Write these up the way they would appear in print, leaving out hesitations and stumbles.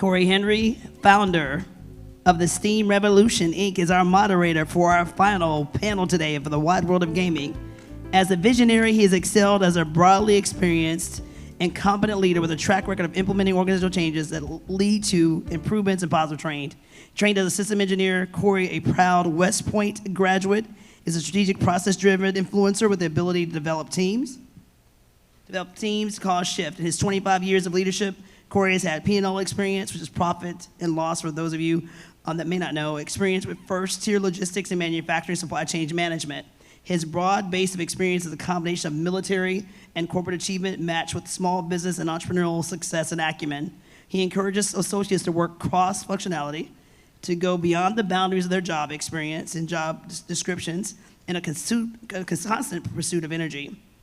Cory Henry, founder of the Steam Revolution, Inc., is our moderator for our final panel today for the wide world of gaming. As a visionary, he has excelled as a broadly experienced and competent leader with a track record of implementing organizational changes that lead to improvements and positive change. Trained as a system engineer, Cory, a proud West Point graduate, is a strategic process-driven influencer with the ability to develop teams cause shift. In his 25 years of leadership, Cory has had P&L experience, which is profit and loss for those of you that may not know, experience with first-tier logistics and manufacturing supply chain management. His broad base of experience is a combination of military and corporate achievement matched with small business and entrepreneurial success and acumen. He encourages associates to work cross-functionality, to go beyond the boundaries of their job experience and job descriptions in a constant pursuit of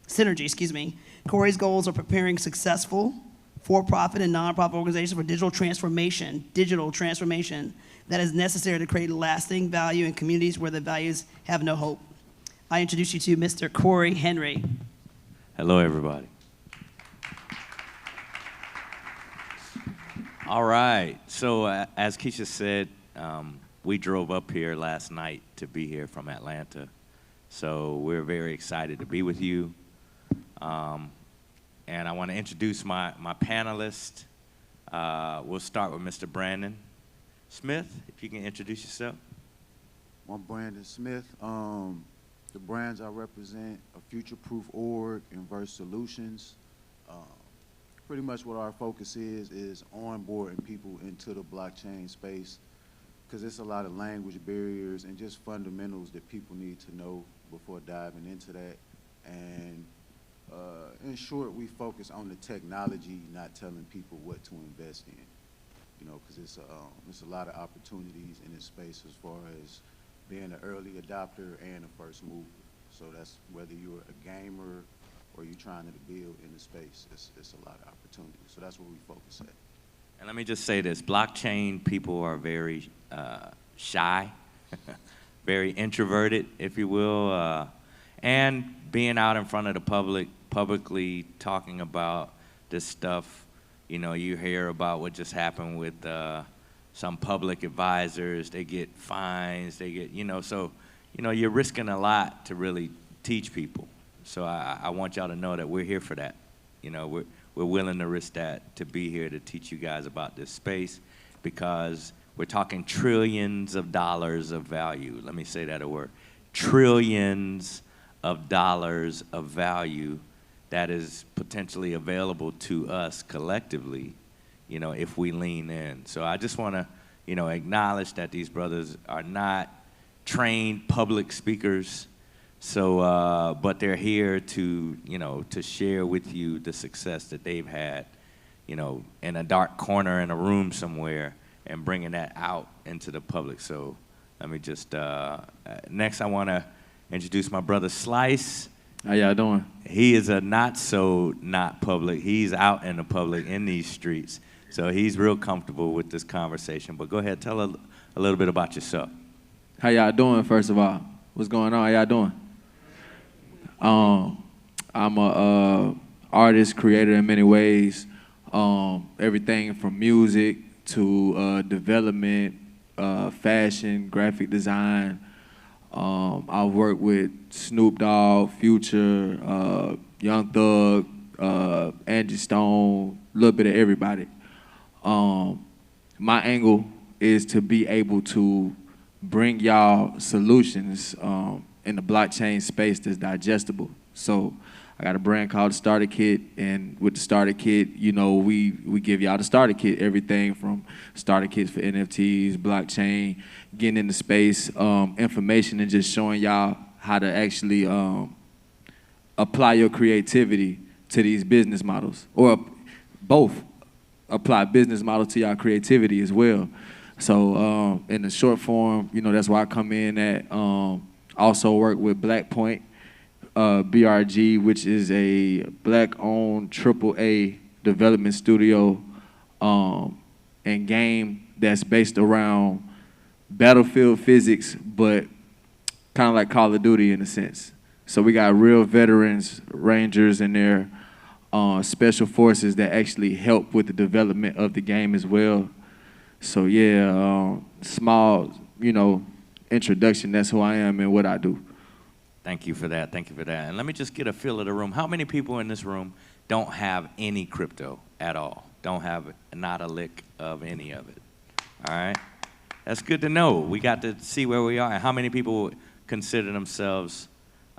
synergy. Cory's goals are preparing successful for-profit and non-profit organizations for digital transformation that is necessary to create lasting value in communities where the values have no hope. I introduce you to Mr. Cory Henry. Hello, everybody. All right, so as Keisha said, we drove up here last night to be here from Atlanta. So we're very excited to be with you. And I want to introduce my panelists. We'll start with Mr. Brandon Smith, if you can introduce yourself. I'm Brandon Smith. The brands I represent are Future-Proof Org and Verse Solutions. Pretty much what our focus is onboarding people into the blockchain space, because it's a lot of language barriers and just fundamentals that people need to know before diving into that. And in short, we focus on the technology, not telling people what to invest in. You know, because it's a lot of opportunities in this space as far as being an early adopter and a first mover. So that's whether you're a gamer or you're trying to build in the space, it's a lot of opportunities. So that's where we focus at. And let me just say this, blockchain people are very shy, very introverted, if you will, and being out in front of the public, publicly talking about this stuff. You know, you hear about what just happened with some public advisors. They get fines, they get, so, you're risking a lot to really teach people. So I want y'all to know that we're here for that. We're willing to risk that to be here to teach you guys about this space, because we're talking trillions of dollars of value. Let me say that a word. Trillions of dollars of value that is potentially available to us collectively, if we lean in. So I just want to, acknowledge that these brothers are not trained public speakers. So, but they're here to, to share with you the success that they've had, in a dark corner in a room somewhere, and bringing that out into the public. So let me just, next I want to introduce my brother Slice. How y'all doing? He is a not public. He's out in the public in these streets. So he's real comfortable with this conversation. But go ahead, tell a little bit about yourself. How y'all doing, first of all? What's going on? How y'all doing? I'm a artist, creator in many ways. Everything from music to development, fashion, graphic design. I've worked with Snoop Dogg, Future, Young Thug, Angie Stone, a little bit of everybody. My angle is to be able to bring y'all solutions in the blockchain space that's digestible. So I got a brand called the Starter Kit, and with the Starter Kit, we give y'all the Starter Kit, everything from Starter Kits for NFTs, blockchain, getting into space, information, and just showing y'all how to actually apply your creativity to these business models, or both apply business model to y'all creativity as well. So in the short form, that's why I come in at, also work with Black Point, BRG, which is a Black-owned AAA development studio and game that's based around battlefield physics, but kind of like Call of Duty in a sense. So we got real veterans, Rangers in there, special forces that actually help with the development of the game as well. So yeah, small, introduction. That's who I am and what I do. Thank you for that. Thank you for that. And let me just get a feel of the room. How many people in this room don't have any crypto at all? Don't have not a lick of any of it? All right? That's good to know. We got to see where we are. And how many people consider themselves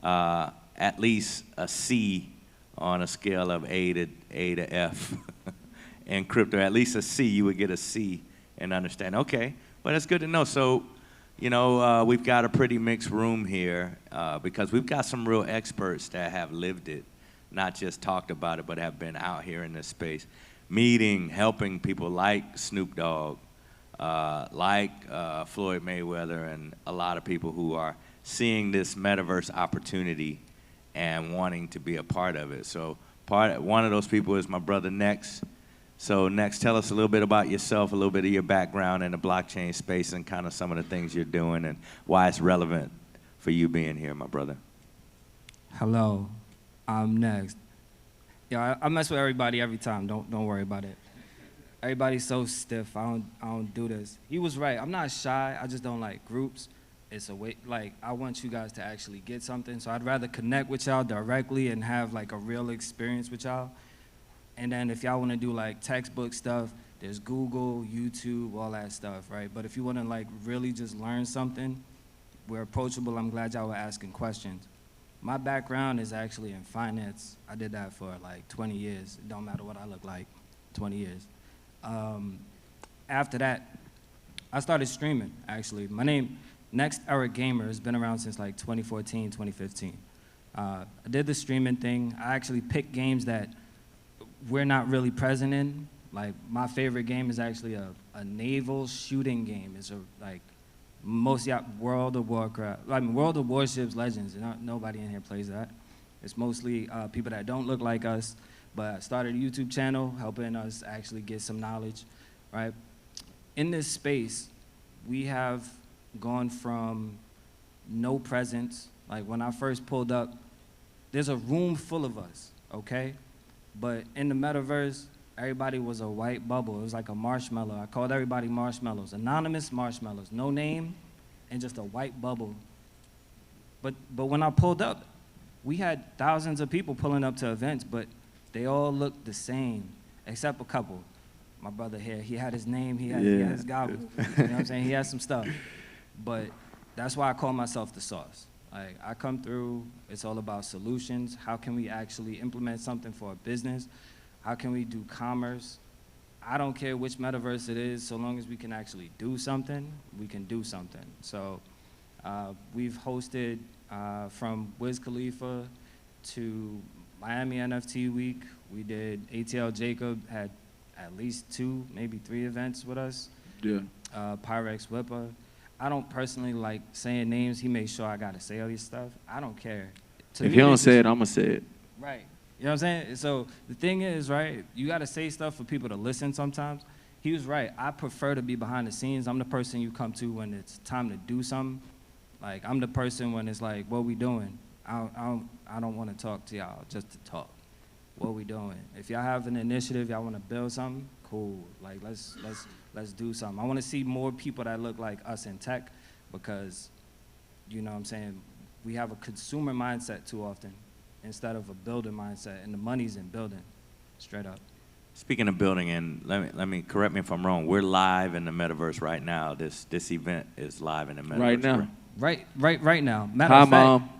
at least a C on a scale of A to F in crypto? At least a C. You would get a C and understand. Okay. Well, that's good to know. So, we've got a pretty mixed room here because we've got some real experts that have lived it, not just talked about it, but have been out here in this space, meeting, helping people like Snoop Dogg, like Floyd Mayweather, and a lot of people who are seeing this metaverse opportunity and wanting to be a part of it. So one of those people is my brother Nex. So Nex, tell us a little bit about yourself, a little bit of your background in the blockchain space and kind of some of the things you're doing and why it's relevant for you being here, my brother. Hello, I'm Nex. Yeah, I mess with everybody every time. Don't worry about it. Everybody's so stiff. I don't do this. He was right. I'm not shy. I just don't like groups. It's a way, like, I want you guys to actually get something. So I'd rather connect with y'all directly and have like a real experience with y'all. And then if y'all want to do like textbook stuff, there's Google, YouTube, all that stuff, right? But if you want to like really just learn something, we're approachable. I'm glad y'all were asking questions. My background is actually in finance. I did that for like 20 years. It don't matter what I look like, 20 years. After that, I started streaming, actually. My name, Next Era Gamer, has been around since like 2014, 2015. I did the streaming thing. I actually picked games that we're not really present in. Like, my favorite game is actually a naval shooting game. It's most World of Warcraft, World of Warships Legends. Nobody in here plays that. It's mostly people that don't look like us, but I started a YouTube channel helping us actually get some knowledge, right? In this space, we have gone from no presence. Like, when I first pulled up, there's a room full of us, okay? But in the metaverse, everybody was a white bubble. It was like a marshmallow. I called everybody marshmallows, anonymous marshmallows, no name, and just a white bubble. But when I pulled up, we had thousands of people pulling up to events, but they all looked the same, except a couple. My brother here, he had his name, he had his goggles. You know what I'm saying? He had some stuff. But that's why I call myself the sauce. Like, I come through, it's all about solutions. How can we actually implement something for a business? How can we do commerce? I don't care which metaverse it is, so long as we can actually do something, we can do something. So we've hosted from Wiz Khalifa to Miami NFT Week. We did, ATL Jacob had at least 2, maybe 3 events with us. Yeah. Pyrex Whipper. I don't personally like saying names. He made sure I got to say all these stuff. I don't care. If you don't say it, I'm going to say it. Right. You know what I'm saying? So the thing is, right, you got to say stuff for people to listen sometimes. He was right. I prefer to be behind the scenes. I'm the person you come to when it's time to do something. Like, I'm the person when it's like, what we doing? I don't want to talk to y'all just to talk. What we doing? If y'all have an initiative, y'all want to build something, cool. Like, let's do something. I want to see more people that look like us in tech because, you know what I'm saying, we have a consumer mindset too often instead of a builder mindset, and the money's in building, straight up. Speaking of building, and let me correct me if I'm wrong. We're live in the metaverse right now. This event is live in the metaverse. Right now. Right now. Matter Hi, of fact, Mom.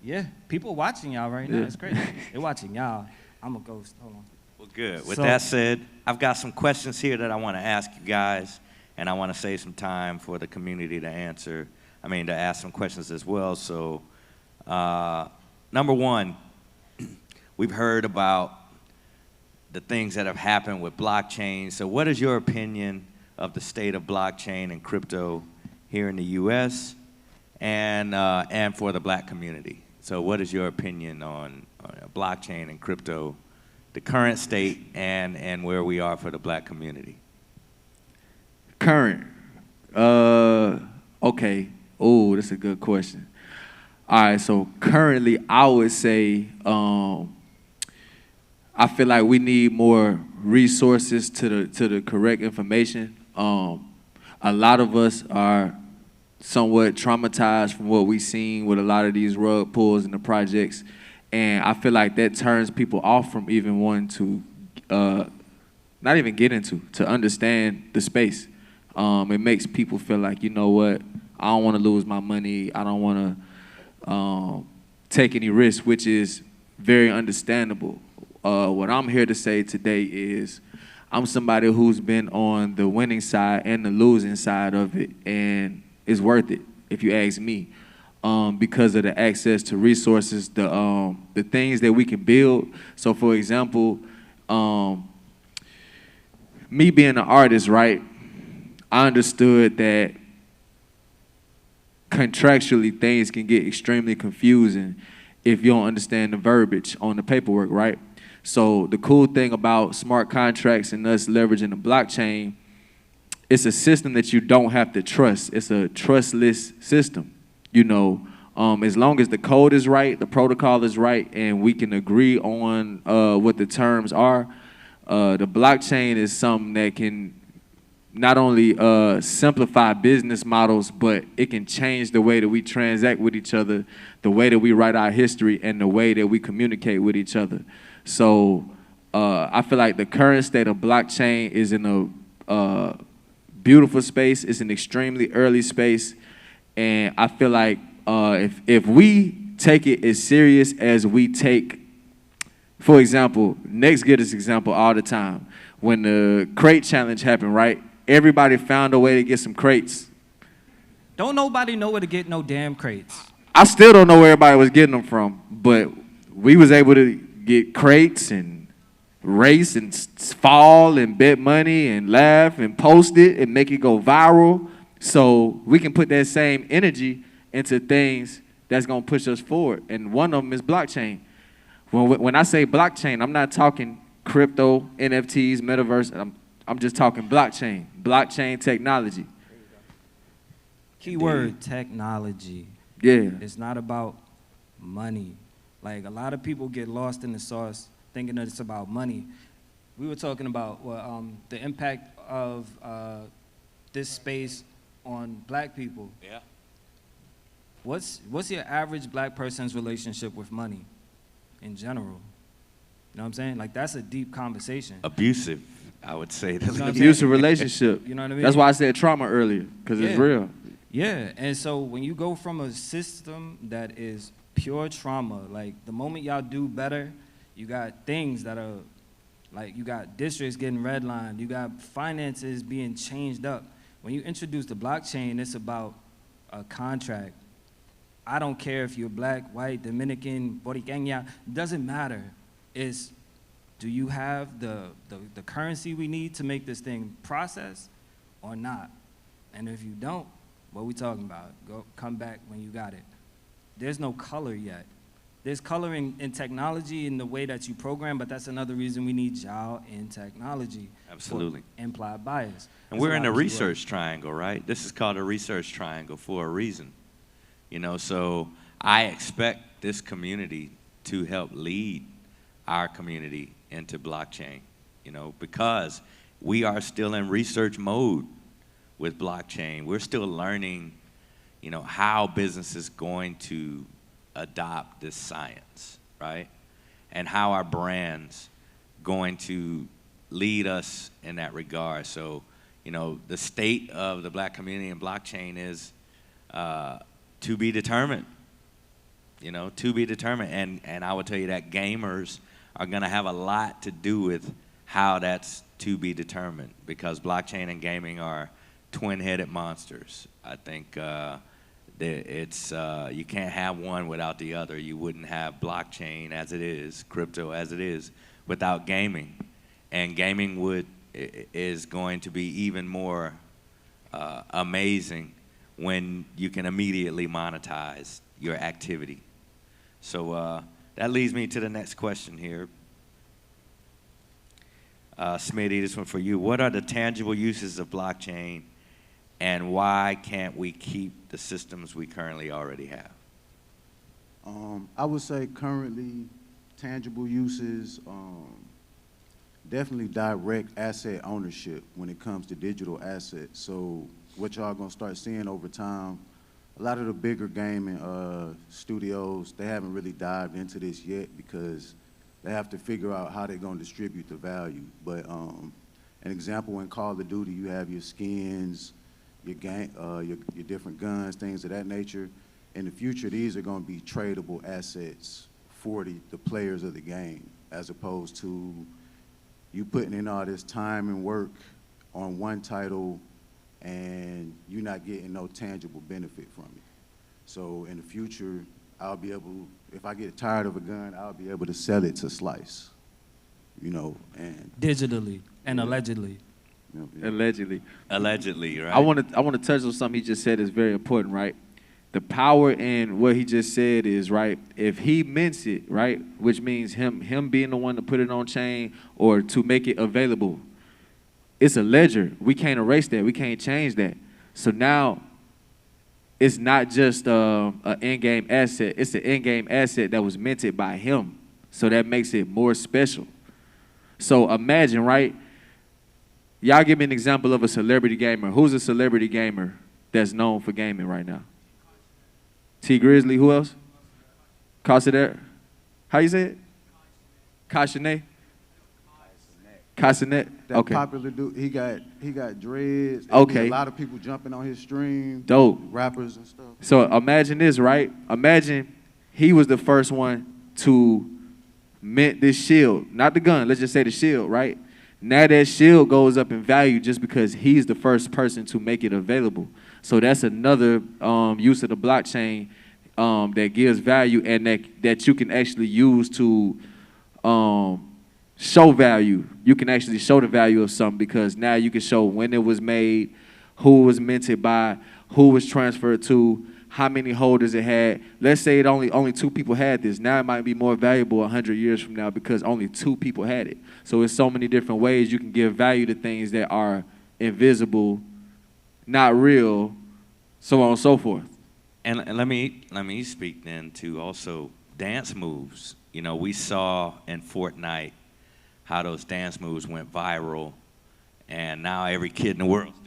Yeah, people watching y'all right now. Yeah. It's crazy. They're watching y'all. I'm a ghost. Hold on. Well, good. With So- that said, I've got some questions here that I want to ask you guys, and I want to save some time for the community to ask some questions as well. So, number one, we've heard about the things that have happened with blockchain. So what is your opinion of the state of blockchain and crypto here in the U.S. and for the black community? So what is your opinion on blockchain and crypto, the current state, and where we are for the black community? Current. Okay. Oh, that's a good question. All right, so currently I would say I feel like we need more resources to the correct information. a lot of us are somewhat traumatized from what we've seen with a lot of these rug pulls in the projects. And I feel like that turns people off from even wanting to, not even get into, to understand the space. It makes people feel like, you know what, I don't want to lose my money. I don't want to take any risk, which is very understandable. What I'm here to say today is I'm somebody who's been on the winning side and the losing side of it, and it's worth it, if you ask me, because of the access to resources, the things that we can build. So, for example, me being an artist, right, I understood that contractually things can get extremely confusing if you don't understand the verbiage on the paperwork, right? So the cool thing about smart contracts and us leveraging the blockchain, it's a system that you don't have to trust. It's a trustless system. You know, as long as the code is right, the protocol is right, and we can agree on what the terms are, the blockchain is something that can not only simplify business models, but it can change the way that we transact with each other, the way that we write our history, and the way that we communicate with each other. So I feel like the current state of blockchain is in a beautiful space. It's an extremely early space. And I feel like if we take it as serious as we take, for example, Next get this example all the time. When the crate challenge happened, right? Everybody found a way to get some crates. Don't nobody know where to get no damn crates. I still don't know where everybody was getting them from, but we was able to get crates and race and fall and bet money and laugh and post it and make it go viral. So we can put that same energy into things that's gonna push us forward. And one of them is blockchain. When I say blockchain, I'm not talking crypto, NFTs, metaverse. I'm just talking blockchain technology. Keyword, technology. Yeah. It's not about money. Like, a lot of people get lost in the sauce thinking that it's about money. We were talking about the impact of this space on black people. Yeah. What's your average black person's relationship with money in general? You know what I'm saying? Like, that's a deep conversation. Abusive, I would say. That's You know what I'm Abusive relationship. You know what I mean? That's why I said trauma earlier, because it's real. Yeah, and so when you go from a system that is pure trauma, like the moment y'all do better, you got things that are, like you got districts getting redlined, you got finances being changed up. When you introduce the blockchain, it's about a contract. I don't care if you're black, white, Dominican, Boricua, doesn't matter. It's, do you have the currency we need to make this thing process or not? And if you don't, what we talking about? Come back when you got it. There's no color yet. There's color in technology in the way that you program, but that's another reason we need y'all in technology. Absolutely. Implied bias. And we're in a research triangle, right? This is called a research triangle for a reason. You know, so I expect this community to help lead our community into blockchain, you know, because we are still in research mode with blockchain. We're still learning, you know, how business is going to adopt this science, right? And how our brands going to lead us in that regard. So, you know, the state of the black community and blockchain is to be determined, you know, to be determined. And I would tell you that gamers are gonna have a lot to do with how that's to be determined, because blockchain and gaming are twin-headed monsters. I think it's you can't have one without the other. You wouldn't have blockchain as it is, crypto as it is, without gaming. And gaming is going to be even more amazing when you can immediately monetize your activity. So that leads me to the next question here. Smitty, this one for you. What are the tangible uses of blockchain, and why can't we keep the systems we currently already have? I would say currently tangible uses, definitely direct asset ownership when it comes to digital assets. So what y'all gonna start seeing over time, a lot of the bigger gaming studios, they haven't really dived into this yet because they have to figure out how they're gonna distribute the value. But an example, in Call of Duty, you have your skins, your different guns, things of that nature. In the future, these are gonna be tradable assets for the players of the game, as opposed to you putting in all this time and work on one title and you're not getting no tangible benefit from it. So in the future, I'll be able, if I get tired of a gun, I'll be able to sell it to Slice, you know, and Digitally and Yeah. allegedly. you know, yeah. Allegedly. Allegedly, right? I want to touch on something he just said is very important, right? The power in what he just said is, right, if he mints it, right, which means him being the one to put it on chain or to make it available, it's a ledger. We can't erase that. We can't change that. So now it's not just an in-game asset. It's an in-game asset that was minted by him. So that makes it more special. So imagine, right, y'all give me an example of a celebrity gamer. Who's a celebrity gamer that's known for gaming right now? T Grizzly, who else? Casader. How you say it? Castanet. Castanet. That Okay. popular dude, he got dreads. and Okay. A lot of people jumping on his stream. Dope. Rappers and stuff. So imagine this, right? Imagine he was the first one to mint this shield, not the gun. Let's just say the shield, right? Now that shield goes up in value just because he's the first person to make it available. So that's another use of the blockchain that gives value and that you can actually use to show value. You can actually show the value of something because now you can show when it was made, who it was minted by, who was transferred to, how many holders it had. Let's say it only 2 people had this. Now it might be more valuable 100 years from now because only 2 people had it. So it's so many different ways you can give value to things that are invisible, not real, so on and so forth. And let me speak then to also dance moves. You know, we saw in Fortnite how those dance moves went viral, and now every kid in the world's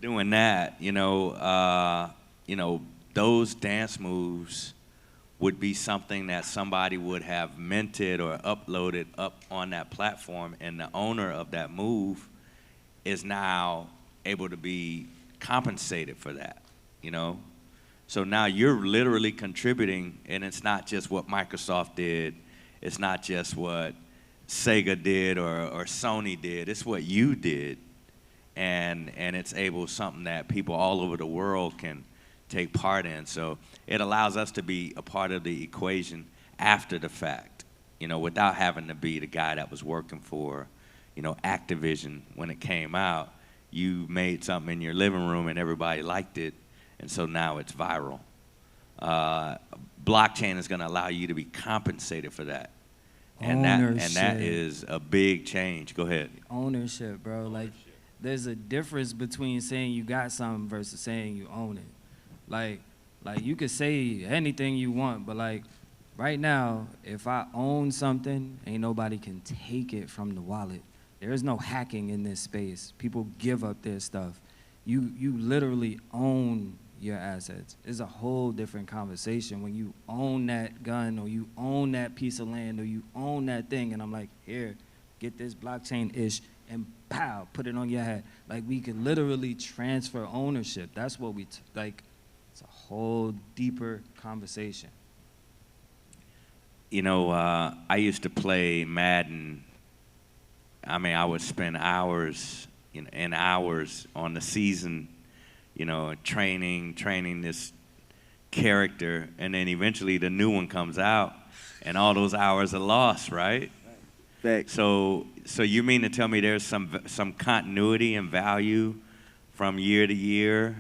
doing that. You know, those dance moves would be something that somebody would have minted or uploaded up on that platform, and the owner of that move is now able to be compensated for that, you know? So now you're literally contributing, and it's not just what Microsoft did, it's not just what Sega did or Sony did, it's what you did. And it's something that people all over the world can take part in. So it allows us to be a part of the equation after the fact, you know, without having to be the guy that was working for, you know, Activision when it came out. You made something in your living room and everybody liked it, and so now it's viral. Blockchain is going to allow you to be compensated for that. And that is a big change. Go ahead. Ownership, bro. Like, there's a difference between saying you got something versus saying you own it. Like you could say anything you want, but like right now, if I own something, ain't nobody can take it from the wallet. There is no hacking in this space. People give up their stuff. You literally own your assets. It's a whole different conversation when you own that gun or you own that piece of land or you own that thing, and I'm like, here, get this blockchain-ish, and pow, put it on your head. Like, we can literally transfer ownership. That's what we, like, it's a whole deeper conversation. You know, I used to play Madden. I mean, I would spend hours, you know, and hours on the season, you know, training this character, and then eventually the new one comes out, and all those hours are lost, right? Facts. So you mean to tell me there's some continuity and value from year to year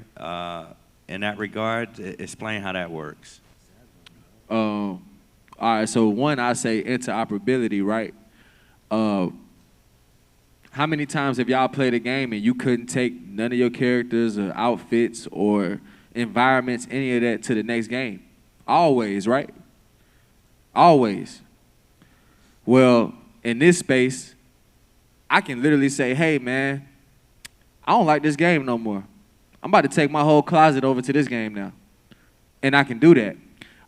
in that regard? Explain how that works. All right, so one, I say interoperability, right? How many times have y'all played a game and you couldn't take none of your characters or outfits or environments, any of that, to the next game? Always, right? Always. Well, in this space, I can literally say, hey, man, I don't like this game no more. I'm about to take my whole closet over to this game now. And I can do that.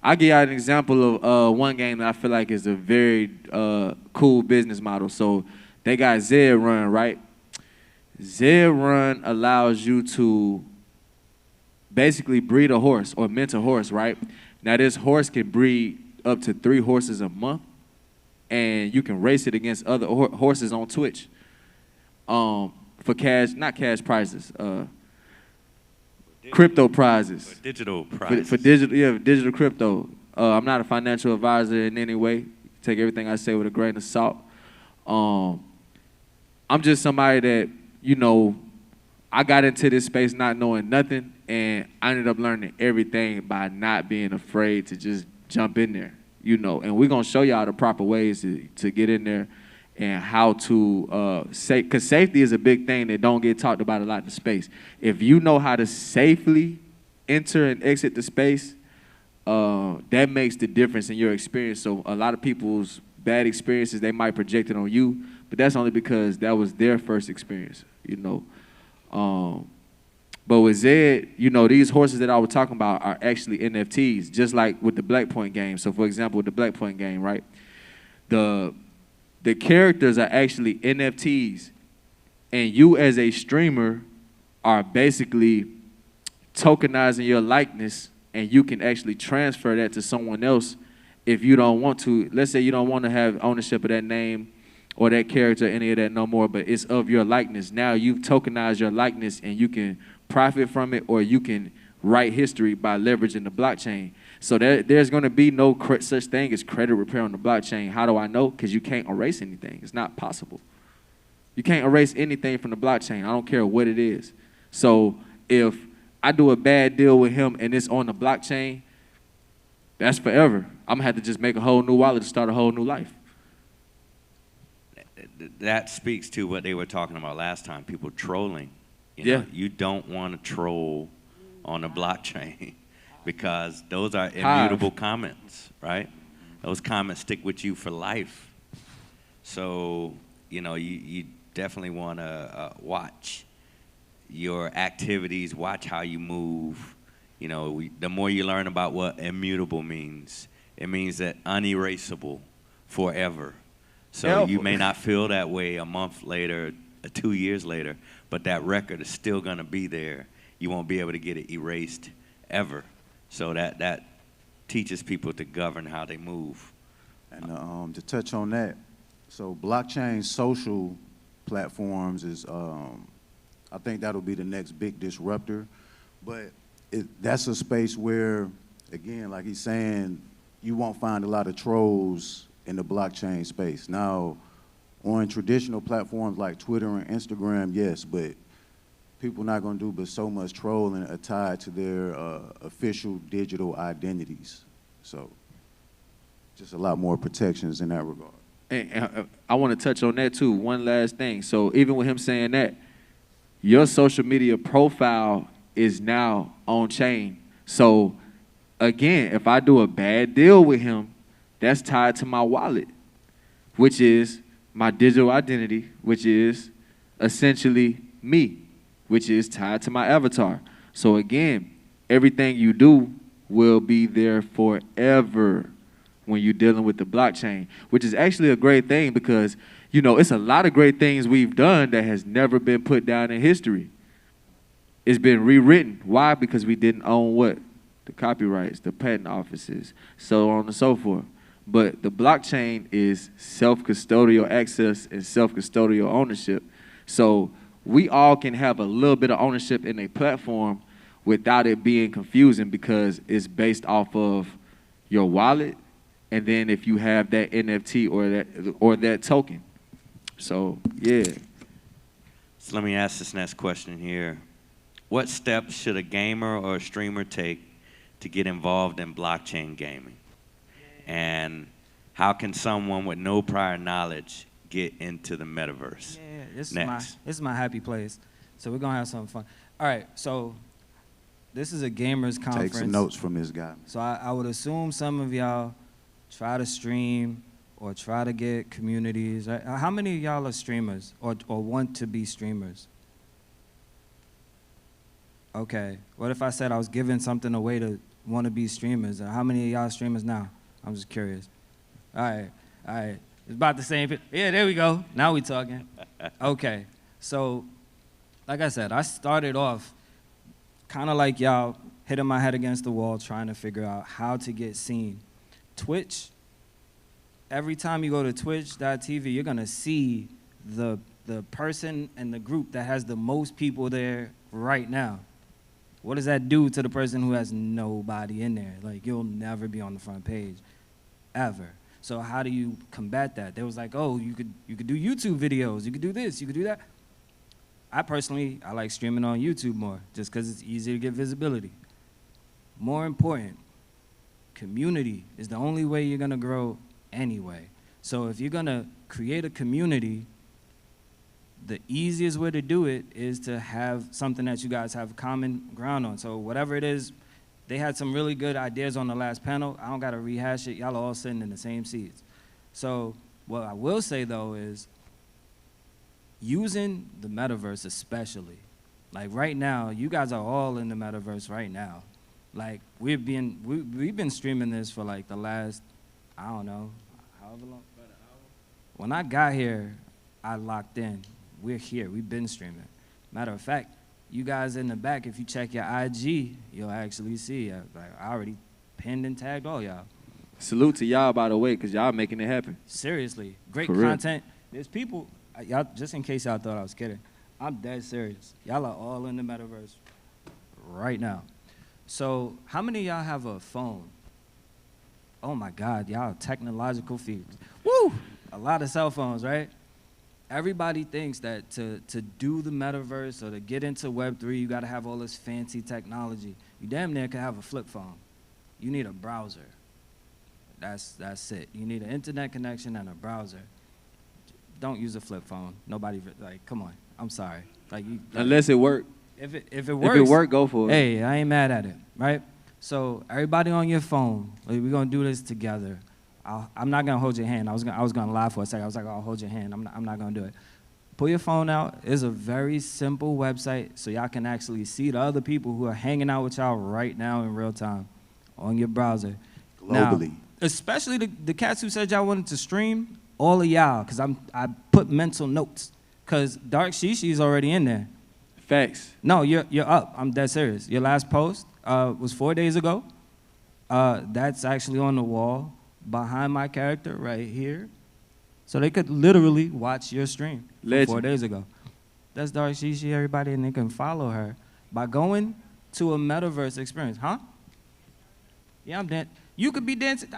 I'll give you an example of one game that I feel like is a very cool business model. So they got Zed Run, right? Zed Run allows you to basically breed a horse or mint a horse, right? Now this horse can breed up to 3 horses a month, and you can race it against other horses on Twitch for cash, not cash prizes, crypto prizes. For digital prizes. For digital crypto. I'm not a financial advisor in any way. Take everything I say with a grain of salt. I'm just somebody that, you know, I got into this space not knowing nothing, and I ended up learning everything by not being afraid to just jump in there, you know. And we're going to show y'all the proper ways to get in there and how to because safety is a big thing that don't get talked about a lot in the space. If you know how to safely enter and exit the space, that makes the difference in your experience. So a lot of people's bad experiences, they might project it on you, but that's only because that was their first experience, you know. But with Zed, you know, these horses that I was talking about are actually NFTs, just like with the Black Point game. So for example, with the Black Point game, right? The characters are actually NFTs, and you as a streamer are basically tokenizing your likeness, and you can actually transfer that to someone else if you don't want to. Let's say you don't want to have ownership of that name or that character, any of that no more, but it's of your likeness. Now you've tokenized your likeness, and you can profit from it, or you can write history by leveraging the blockchain. So there's going to be no such thing as credit repair on the blockchain. How do I know? Because you can't erase anything. It's not possible. You can't erase anything from the blockchain. I don't care what it is. So if I do a bad deal with him and it's on the blockchain, that's forever. I'm going to have to just make a whole new wallet to start a whole new life. That speaks to what they were talking about last time, people trolling. Yeah. You don't want to troll on the blockchain because those are immutable comments, right? Those comments stick with you for life. So, you know, you definitely want to watch your activities, watch how you move. You know, the more you learn about what immutable means, it means that unerasable forever. So you may not feel that way a month later, 2 years later, but that record is still going to be there. You won't be able to get it erased ever. So that teaches people to govern how they move. And to touch on that, so blockchain social platforms is, I think that'll be the next big disruptor. But that's a space where, again, like he's saying, you won't find a lot of trolls in the blockchain space. Now, on traditional platforms like Twitter and Instagram, yes, but people not gonna do but so much trolling tied to their official digital identities. So just a lot more protections in that regard. And I want to touch on that too. One last thing. So even with him saying that, your social media profile is now on chain. So again, if I do a bad deal with him, that's tied to my wallet, which is my digital identity, which is essentially me, which is tied to my avatar. So again, everything you do will be there forever when you're dealing with the blockchain, which is actually a great thing because, you know, it's a lot of great things we've done that has never been put down in history. It's been rewritten. Why? Because we didn't own what? The copyrights, the patent offices, so on and so forth. But the blockchain is self-custodial access and self-custodial ownership. So we all can have a little bit of ownership in a platform without it being confusing because it's based off of your wallet, and then if you have that NFT or that token. So yeah. So let me ask this next question here. What steps should a gamer or a streamer take to get involved in blockchain gaming? And how can someone with no prior knowledge get into the metaverse? Yeah, this Next. is my happy place. So we're gonna have some fun. All right, so this is a gamers conference. Take some notes from this guy. So I would assume some of y'all try to stream or try to get communities. Right? How many of y'all are streamers or want to be streamers? Okay. What if I said I was giving something away to wannabe streamers? How many of y'all streamers now? I'm just curious. All right. It's about the same. Yeah, there we go. Now we talking. Okay. So, like I said, I started off kind of like y'all, hitting my head against the wall, trying to figure out how to get seen. Twitch, every time you go to twitch.tv, you're going to see the person and the group that has the most people there right now. What does that do to the person who has nobody in there? Like, you'll never be on the front page, ever. So how do you combat that? They was like, oh, you could do YouTube videos, you could do this, you could do that. I like streaming on YouTube more, just because it's easy to get visibility. More important, community is the only way you're gonna grow anyway. So if you're gonna create a community, the easiest way to do it is to have something that you guys have common ground on. So whatever it is, they had some really good ideas on the last panel. I don't gotta rehash it, y'all are all sitting in the same seats. So what I will say though is, using the metaverse especially, like right now, you guys are all in the metaverse right now. Like we've been streaming this for like the last, I don't know, however long, about an hour. When I got here, I locked in. We're here, we've been streaming. Matter of fact, you guys in the back, if you check your IG, you'll actually see, like, I already pinned and tagged all y'all. Salute to y'all, by the way, because y'all making it happen. Seriously, great For real. content. There's people, y'all, just in case y'all thought I was kidding, I'm dead serious. Y'all are all in the metaverse right now. So how many of y'all have a phone? Oh my God, y'all technological feats. Woo! A lot of cell phones, right? Everybody thinks that to do the metaverse or to get into Web3, you gotta have all this fancy technology. You damn near can have a flip phone. You need a browser. That's it. You need an internet connection and a browser. Don't use a flip phone. Nobody, like, come on. I'm sorry. Like, Unless it work. If it works. If it work, go for it. Hey, I ain't mad at it, right? So everybody on your phone, like, we're gonna do this together. I'm not gonna hold your hand. I was gonna lie for a second. I was like, I'll hold your hand. I'm not gonna do it. Pull your phone out. It's a very simple website, so y'all can actually see the other people who are hanging out with y'all right now in real time on your browser. Globally. Now, especially the cats who said y'all wanted to stream, all of y'all, because I put mental notes, because Dark Shishi's already in there. Facts. No, you're up. I'm dead serious. Your last post was 4 days ago. That's actually on the wall behind my character right here. So they could literally watch your stream from 4 days ago. That's Dark Shishi, everybody, and they can follow her by going to a metaverse experience. Huh? Yeah, I'm dead. You could be dancing.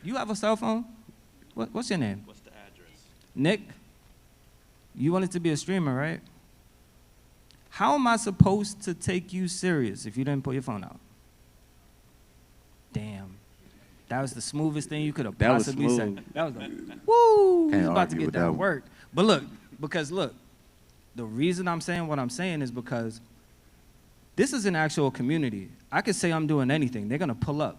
You have a cell phone? What's your name? What's the address? Nick, you wanted to be a streamer, right? How am I supposed to take you serious if you didn't pull your phone out? Damn. That was the smoothest thing you could have possibly said. That was the, woo! He's about to get that work. But look, the reason I'm saying what I'm saying is because this is an actual community. I could say I'm doing anything. They're going to pull up.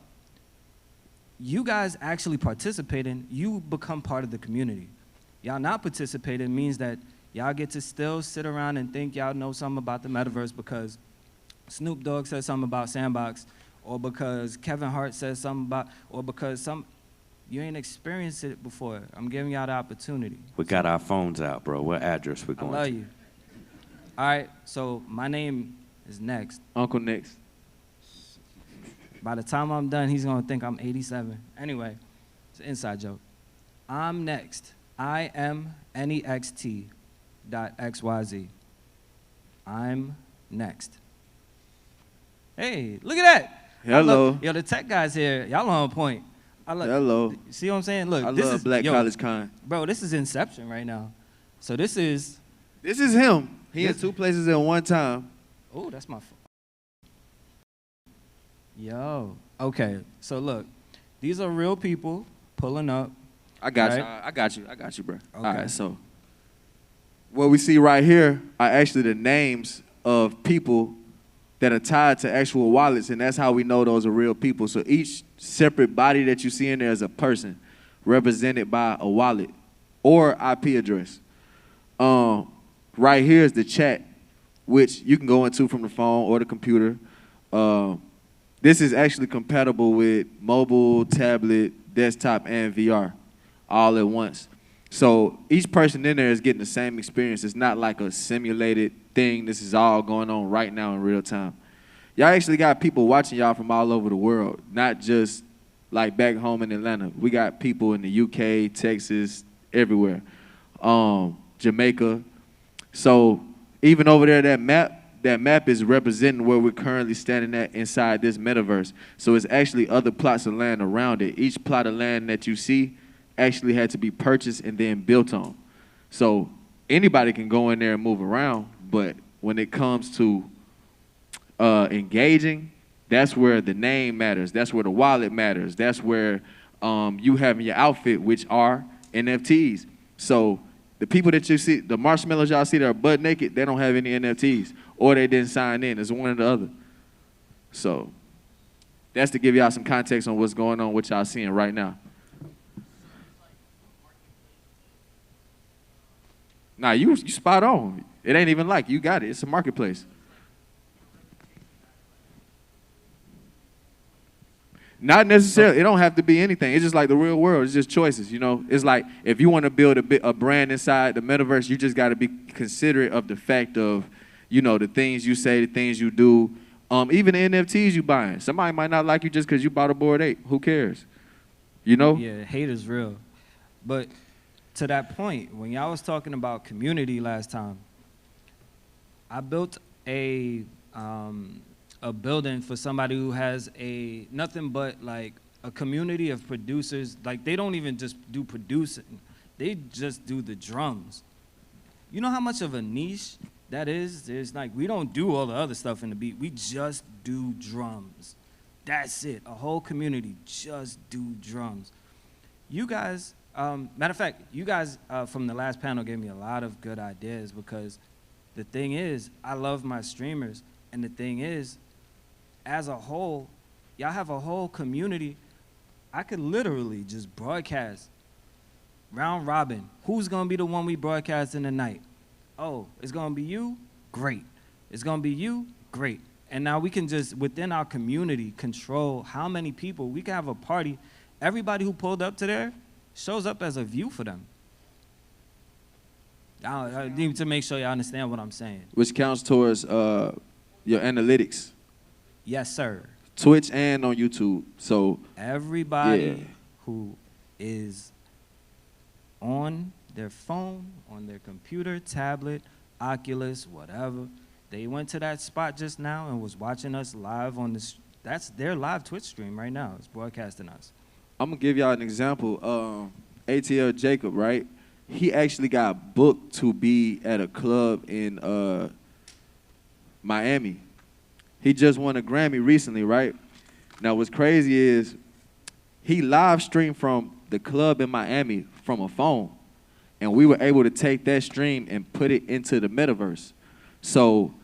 You guys actually participating, you become part of the community. Y'all not participating means that y'all get to still sit around and think y'all know something about the metaverse because Snoop Dogg said something about Sandbox, or because Kevin Hart says something about, or because you ain't experienced it before. I'm giving y'all the opportunity. We got our phones out, bro. What address we going to? I love you. All right, so my name is Next. Uncle Next. By the time I'm done, he's gonna think I'm 87. Anyway, it's an inside joke. I'm Next. IMNEXT.XYZ. I'm Next. Hey, look at that. Hello. Yo, the tech guys here, y'all on point. Hello. See what I'm saying? Look, I this love is Black College Con. Bro, this is Inception right now. So this is him. He in two places at one time. Oh, that's my phone. Yo. Okay. So look, these are real people pulling up. I got you. Right? I got you, bro. Okay. All right, so what we see right here are actually the names of people that are tied to actual wallets, and that's how we know those are real people. So each separate body that you see in there is a person represented by a wallet or IP address. Right here is the chat which you can go into from the phone or the computer. This is actually compatible with mobile, tablet, desktop, and VR all at once. So each person in there is getting the same experience. It's not like a simulated thing. This is all going on right now in real time. Y'all actually got people watching y'all from all over the world, not just like back home in Atlanta. We got people in the UK, Texas, everywhere, Jamaica. So even over there, that map is representing where we're currently standing at inside this metaverse. So it's actually other plots of land around it. Each plot of land that you see actually had to be purchased and then built on. So anybody can go in there and move around, but when it comes to engaging, that's where the name matters. That's where the wallet matters. That's where you having your outfit, which are NFTs. So the people that you see, the marshmallows y'all see that are butt naked, they don't have any NFTs, or they didn't sign in. It's one or the other. So that's to give y'all some context on what's going on, what y'all seeing right now. Nah, you spot on. It ain't even like you got it. It's a marketplace. Not necessarily. It don't have to be anything. It's just like the real world. It's just choices, you know. It's like if you want to build a brand inside the metaverse, you just got to be considerate of the fact of, you know, the things you say, the things you do. Even the NFTs you buying. Somebody might not like you just because you bought a Bored Ape. Who cares? You know? Yeah, hate is real. But to that point, when y'all was talking about community last time, I built a building for somebody who has nothing but like a community of producers. Like they don't even just do producing, they just do the drums. You know how much of a niche that is? There's like, we don't do all the other stuff in the beat, we just do drums. That's it, a whole community just do drums. You guys, matter of fact, you guys from the last panel gave me a lot of good ideas, because the thing is, I love my streamers, and the thing is, as a whole, y'all have a whole community. I could literally just broadcast round robin. Who's gonna be the one we broadcast in the night? Oh, it's gonna be you? Great. It's gonna be you? Great. And now we can just, within our community, control how many people. We can have a party. Everybody who pulled up to there shows up as a view for them. I need to make sure y'all understand what I'm saying. Which counts towards your analytics. Yes, sir. Twitch and on YouTube. So everybody who is on their phone, on their computer, tablet, Oculus, whatever, they went to that spot just now and was watching us live on this. That's their live Twitch stream right now. It's broadcasting us. I'm gonna give y'all an example. ATL Jacob, right? He actually got booked to be at a club in Miami. He just won a Grammy recently, right? Now what's crazy is he live streamed from the club in Miami from a phone, and we were able to take that stream and put it into the metaverse. So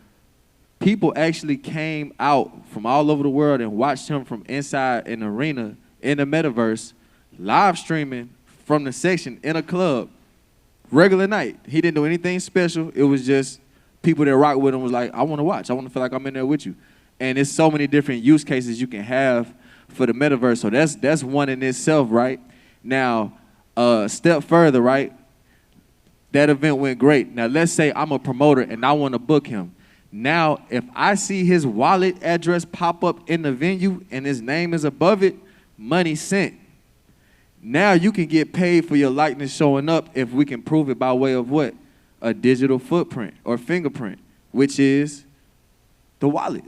people actually came out from all over the world and watched him from inside an arena in the metaverse, live streaming from the section in a club, regular night. He didn't do anything special. It was just people that rock with him was like, I want to watch. I want to feel like I'm in there with you. And there's so many different use cases you can have for the metaverse. So that's one in itself, right? Now, step further, right? That event went great. Now, let's say I'm a promoter and I want to book him. Now, if I see his wallet address pop up in the venue and his name is above it, money sent. Now you can get paid for your likeness showing up if we can prove it by way of what? A digital footprint or fingerprint, which is the wallet.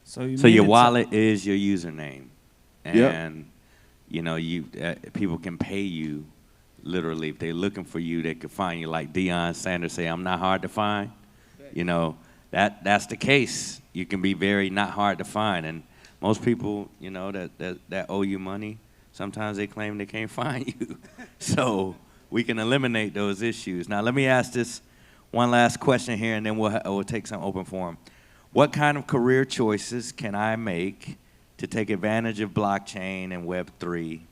So your wallet is your username, and Yep. you know people can pay you literally if they're looking for you. They could find you, like Deion Sanders say, "I'm not hard to find." You know that's the case. You can be very not hard to find, and most people, you know, that owe you money, sometimes they claim they can't find you. So we can eliminate those issues. Now let me ask this one last question here, and then we'll take some open forum. What kind of career choices can I make to take advantage of blockchain and Web3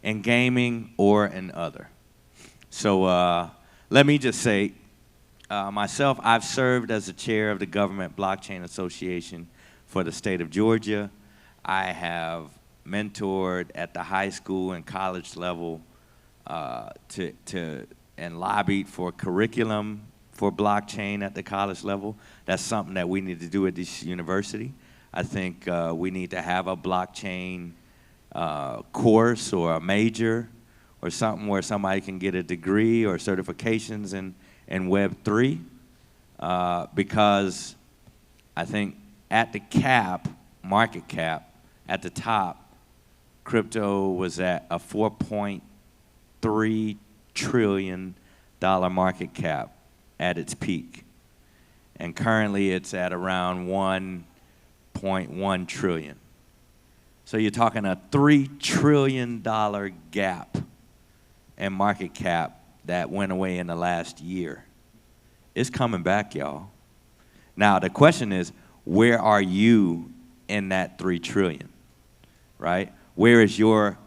in gaming or in other? So let me just say, myself, I've served as the chair of the Government Blockchain Association for the state of Georgia. I have mentored at the high school and college level and lobbied for curriculum for blockchain at the college level. That's something that we need to do at this university. I think we need to have a blockchain course or a major or something where somebody can get a degree or certifications in Web3 because I think at the cap, market cap, at the top, crypto was at a $4.3 trillion market cap at its peak. And currently it's at around 1.1 trillion. So you're talking a $3 trillion gap in market cap that went away in the last year. It's coming back, y'all. Now the question is, where are you in that 3 trillion, right? Where is your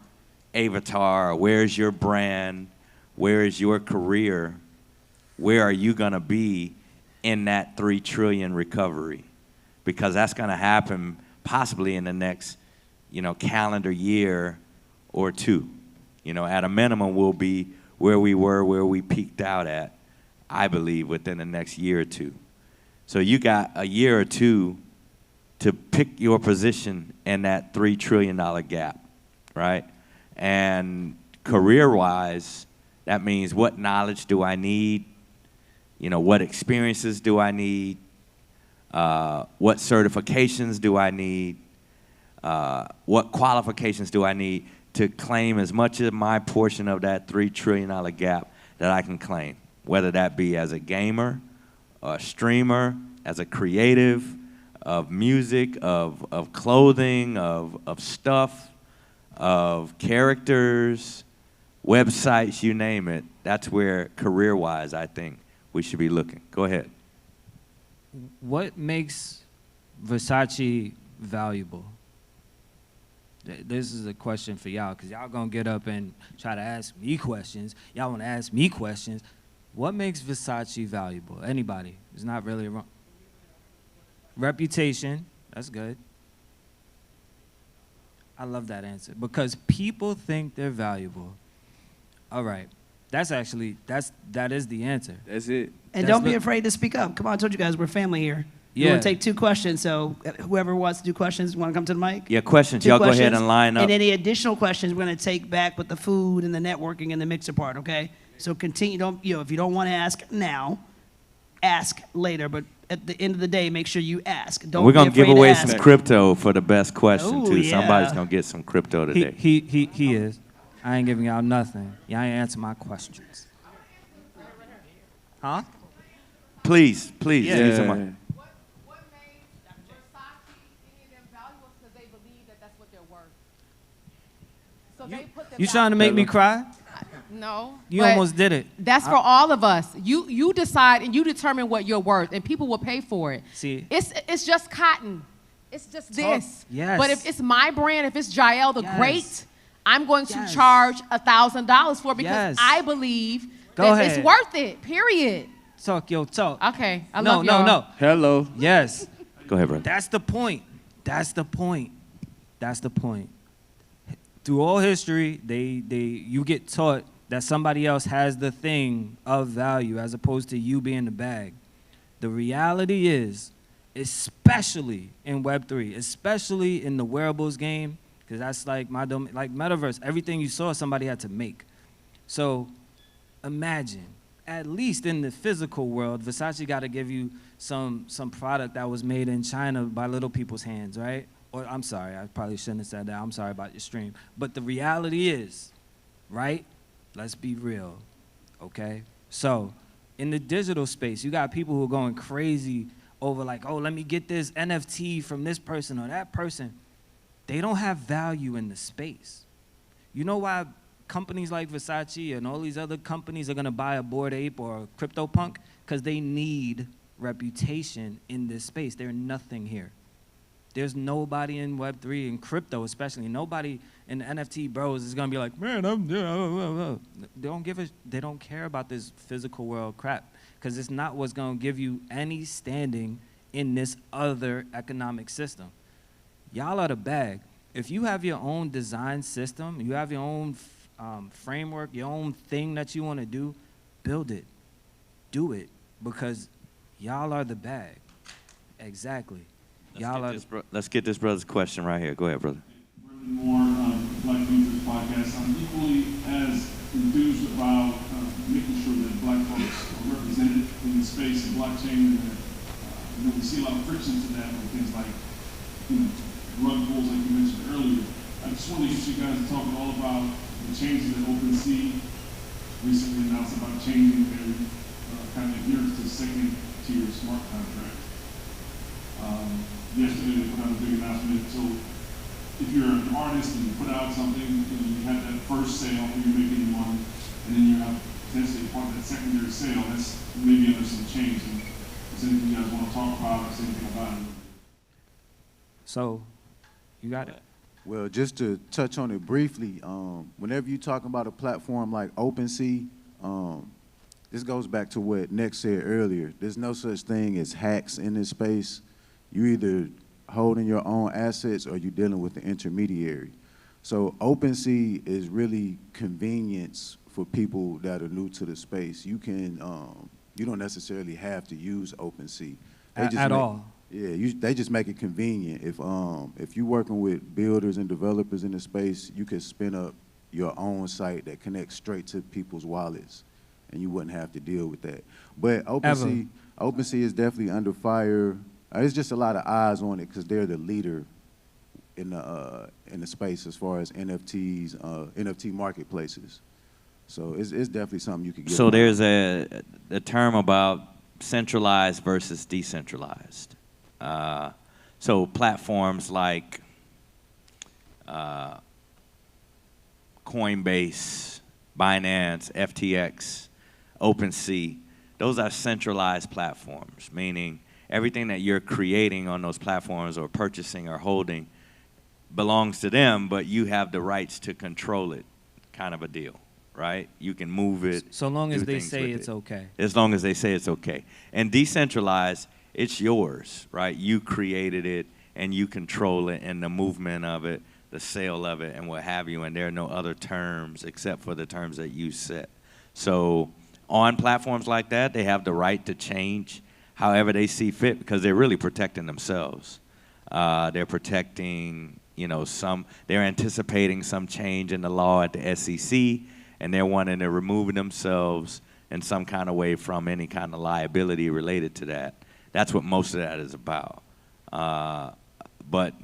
avatar? Where is your brand? Where is your career? Where are you gonna be in that 3 trillion recovery? Because that's gonna happen possibly in the next, calendar year or two. At a minimum, we'll be where we were, where we peaked out at, I believe, within the next year or two. So you got a year or two to pick your position in that $3 trillion gap, right? And career-wise, that means what knowledge do I need? What experiences do I need? What certifications do I need? What qualifications do I need to claim as much of my portion of that $3 trillion gap that I can claim, whether that be as a gamer, a streamer, as a creative, of music, of clothing, of stuff, of characters, websites, you name it. That's where career-wise I think we should be looking. Go ahead. What makes Versace valuable? This is a question for y'all, because y'all gonna get up and try to ask me questions. Y'all wanna ask me questions. What makes Versace valuable? Anybody? It's not really wrong. Reputation, that's good. I love that answer, because people think they're valuable. All right, that is the answer. That's it. And don't be afraid to speak up. Come on, I told you guys we're family here. Yeah. We're going to take 2 questions, so whoever wants to do questions, want to come to the mic? Yeah, questions. 2 Y'all go questions. ahead and line up. And any additional questions we're going to take back with the food and the networking and the mixer part, okay? So continue, if you don't want to ask now, ask later, but at the end of the day, make sure you ask. Don't We're going to give away ask. some crypto for the best question, Ooh, too. yeah. Somebody's going to get some crypto today. He is. I ain't giving y'all nothing. Y'all ain't answer my questions. Huh? Please, Yeah. use the mic. What made Versace any of them valuable? Because they believe that that's what they're worth. So they put them. You trying to make me cry? No. You but almost did it. That's for all of us. You decide and you determine what you're worth, and people will pay for it. See? It's just cotton. It's just this. Yes. But if it's my brand, if it's Jael the Yes. Great, I'm going to Yes. charge $1,000 for it because Yes. I believe Go that ahead. it's worth it. Period. Talk your talk. Okay. I love y'all. No. Hello. Yes. Go ahead, brother. That's the point. That's the point. That's the point. Through all history, you get taught that somebody else has the thing of value as opposed to you being the bag. The reality is, especially in Web3, especially in the wearables game, because that's like my domain, like metaverse, everything you saw somebody had to make. So imagine, at least in the physical world, Versace got to give you some product that was made in China by little people's hands, right? Or I'm sorry, I probably shouldn't have said that. I'm sorry about your stream. But the reality is, right? Let's be real, okay? So in the digital space, you got people who are going crazy over like, oh, let me get this NFT from this person or that person. They don't have value in the space. You know why companies like Versace and all these other companies are gonna buy a Bored Ape or a CryptoPunk? Because they need reputation in this space. They're nothing here. There's nobody in Web3 and crypto especially, nobody in the NFT bros is gonna be like, man, they don't care about this physical world crap. because it's not what's going to give you any standing in this other economic system. Y'all are the bag. If you have your own design system, you have your own framework, your own thing that you want to do, build it. Do it, because y'all are the bag. Exactly. Let's get this brother's question right here. Go ahead, brother. More Black Futures podcast. I'm equally as enthused about making sure that Black folks are represented in the space of blockchain, and that we see a lot of friction to that with things like rug pulls, like you mentioned earlier. I just wanted to get you guys to talk all about the changes that OpenSea recently announced about changing their kind of adherence to second-tier smart contracts. Yesterday they put out a big announcement. So if you're an artist and you put out something and you have that first sale where you're making money, and then you have potentially part of that secondary sale, that's maybe under some change. And is there anything you guys want to talk about or say anything about it? So, you got it. Well, just to touch on it briefly, whenever you talk about a platform like OpenSea, this goes back to what Nick said earlier. There's no such thing as hacks in this space. You either holding your own assets or you're dealing with the intermediary. So OpenSea is really convenience for people that are new to the space. You can, you don't necessarily have to use OpenSea. At all. Yeah, they just make it convenient. If you're working with builders and developers in the space, you could spin up your own site that connects straight to people's wallets, and you wouldn't have to deal with that. But OpenSea is definitely under fire. There's just a lot of eyes on it because they're the leader in the space as far as NFTs, NFT marketplaces. So it's definitely something you could get. So there's a term about centralized versus decentralized. So platforms like Coinbase, Binance, FTX, OpenSea, those are centralized platforms, meaning everything that you're creating on those platforms or purchasing or holding belongs to them, but you have the rights to control it, kind of a deal, right? You can move it. So long as do they things say with it's it. okay. As long as they say it's okay. And decentralized, it's yours, right? You created it and you control it and the movement of it, the sale of it and what have you, and there are no other terms except for the terms that you set. So on platforms like that, they have the right to change however they see fit because they're really protecting themselves. They're protecting, they're anticipating some change in the law at the SEC, and they're wanting to remove themselves in some kind of way from any kind of liability related to that. That's what most of that is about. But,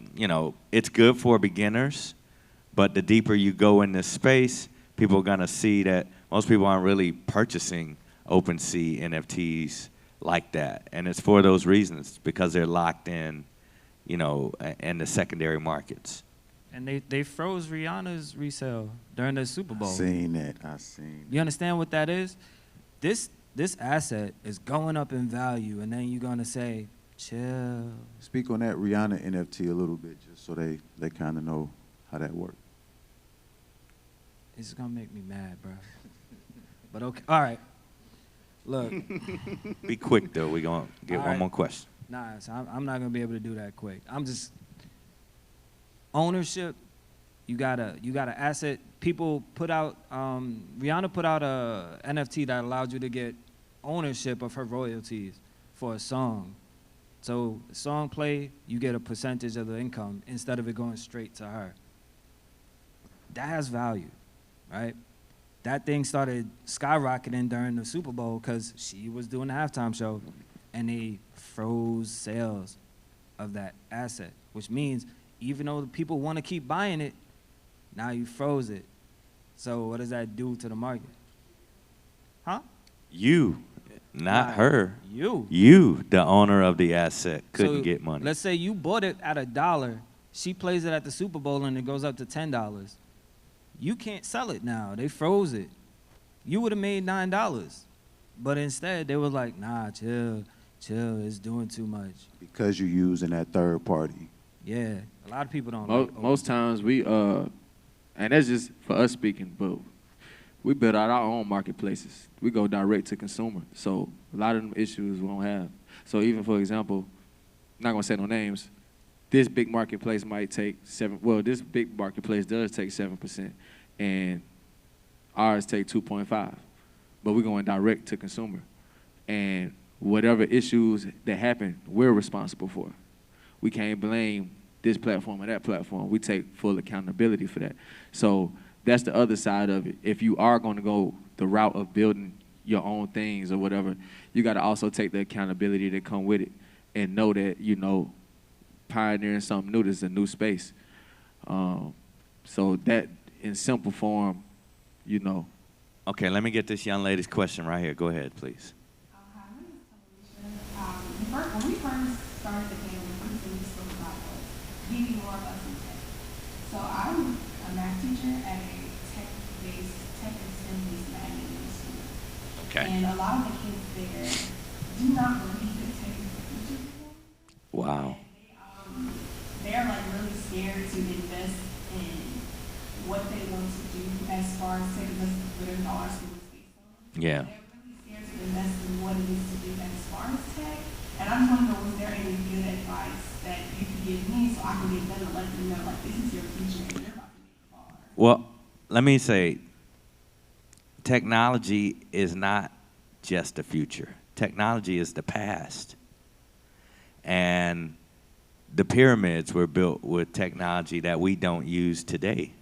it's good for beginners, but the deeper you go in this space, people are gonna see that most people aren't really purchasing OpenSea NFTs like that. And it's for those reasons, because they're locked in, in the secondary markets. And they froze Rihanna's resale during the Super Bowl. I seen that. You understand what that is? This asset is going up in value, and then you're gonna say, chill. Speak on that Rihanna NFT a little bit, just so they kind of know how that works. It's gonna make me mad, bro. But okay, all right. Look. Be quick though. We're gonna get All one right. more question. Nah, so I'm not gonna be able to do that quick. I'm just ownership. You got an asset. People put out. Rihanna put out a NFT that allowed you to get ownership of her royalties for a song. So the song play, you get a percentage of the income instead of it going straight to her. That has value, right? That thing started skyrocketing during the Super Bowl because she was doing the halftime show, and they froze sales of that asset, which means even though the people want to keep buying it, now you froze it. So what does that do to the market? Huh? You, not Nah, her. You, the owner of the asset, couldn't So get money. Let's say you bought it at $1. She plays it at the Super Bowl and it goes up to $10. You can't sell it now. They froze it. You would have made $9. But instead, they were like, nah, chill, it's doing too much. Because you're using that third party. Yeah, a lot of people don't like Most times we, and that's just for us speaking, but we build out our own marketplaces. We go direct to consumer. So a lot of them issues we don't have. So even, for example, not gonna say no names, this big marketplace might take this big marketplace does take 7%, and ours take 2.5, but we're going direct to consumer. And whatever issues that happen, we're responsible for. We can't blame this platform or that platform. We take full accountability for that. So that's the other side of it. If you are going to go the route of building your own things or whatever, you got to also take the accountability that come with it and know that, you know, pioneering something new, this is a new space. So that, in simple form, you know. Okay, let me get this young lady's question right here. Go ahead, please. Hi, my name is Talisha. When we first started the game, the first thing we spoke about was getting more of us in tech. So I'm a math teacher at a tech and STEM-based math school. Okay. And a lot of the kids there do not believe that tech is the future for them. Wow. And they're like really scared to invest in what they want to do as far as tech is what their dollars based on. Yeah. They're really scared to invest in what it is to do as far as tech. And I just want to know, was there any good advice that you could give me so I can get them to let them know, like, this is your future and you're about to make it far? Well, let me say, technology is not just the future. Technology is the past. And the pyramids were built with technology that we don't use today.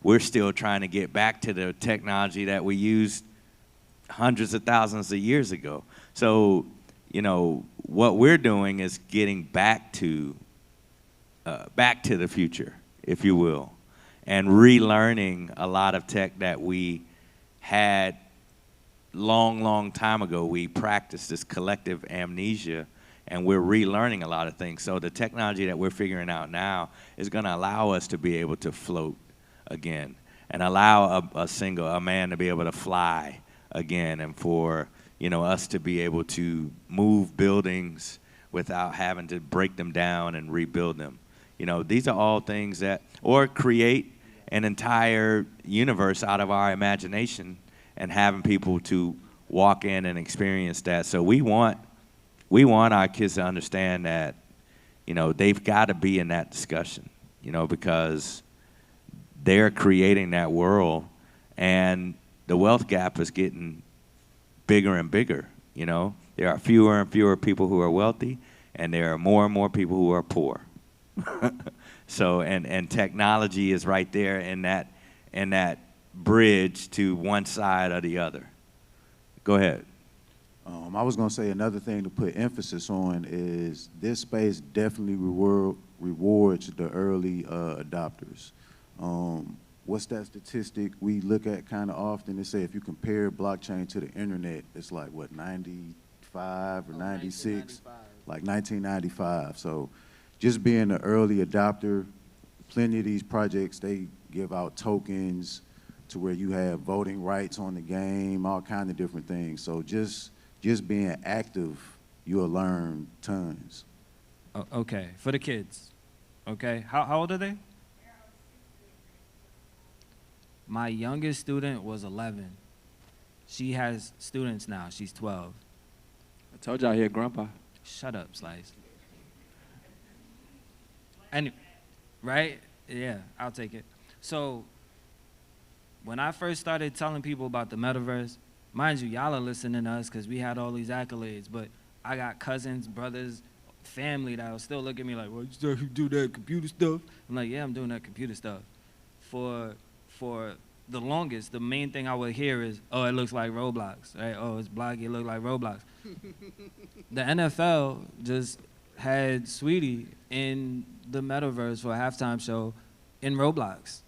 We're still trying to get back to the technology that we used hundreds of thousands of years ago. So, you know, what we're doing is getting back to the future, if you will, and relearning a lot of tech that we had long time ago. We practiced this collective amnesia, and we're relearning a lot of things. So the technology that we're figuring out now is going to allow us to be able to float again, and allow a man to be able to fly again, and for, you know, us to be able to move buildings without having to break them down and rebuild them. You know, these are all things that, or create an entire universe out of our imagination and having people to walk in and experience that. So we want our kids to understand that, you know, they've got to be in that discussion, you know, because they're creating that world, and the wealth gap is getting bigger and bigger, you know. There are fewer and fewer people who are wealthy, and there are more and more people who are poor. So, and technology is right there in that bridge to one side or the other. Go ahead. I was going to say another thing to put emphasis on is this space definitely rewards the early adopters. What's that statistic we look at kind of often? They say if you compare blockchain to the internet, it's like, what, 95 or 96? Like 1995. So just being an early adopter, plenty of these projects, they give out tokens to where you have voting rights on the game, all kind of different things. So just being active, you'll learn tons. Okay, for the kids. Okay, how old are they? My youngest student was 11. She has students now. She's 12. I told y'all here, Grandpa. Shut up, Slice. And right? Yeah, I'll take it. So when I first started telling people about the metaverse, mind you, y'all are listening to us because we had all these accolades, but I got cousins, brothers, family that will still look at me like, well, you still do that computer stuff? I'm like, yeah, I'm doing that computer stuff. For the longest, the main thing I would hear is, oh, it looks like Roblox, right? Oh, it's blocky, it looks like Roblox. The NFL just had Sweetie in the metaverse for a halftime show in Roblox.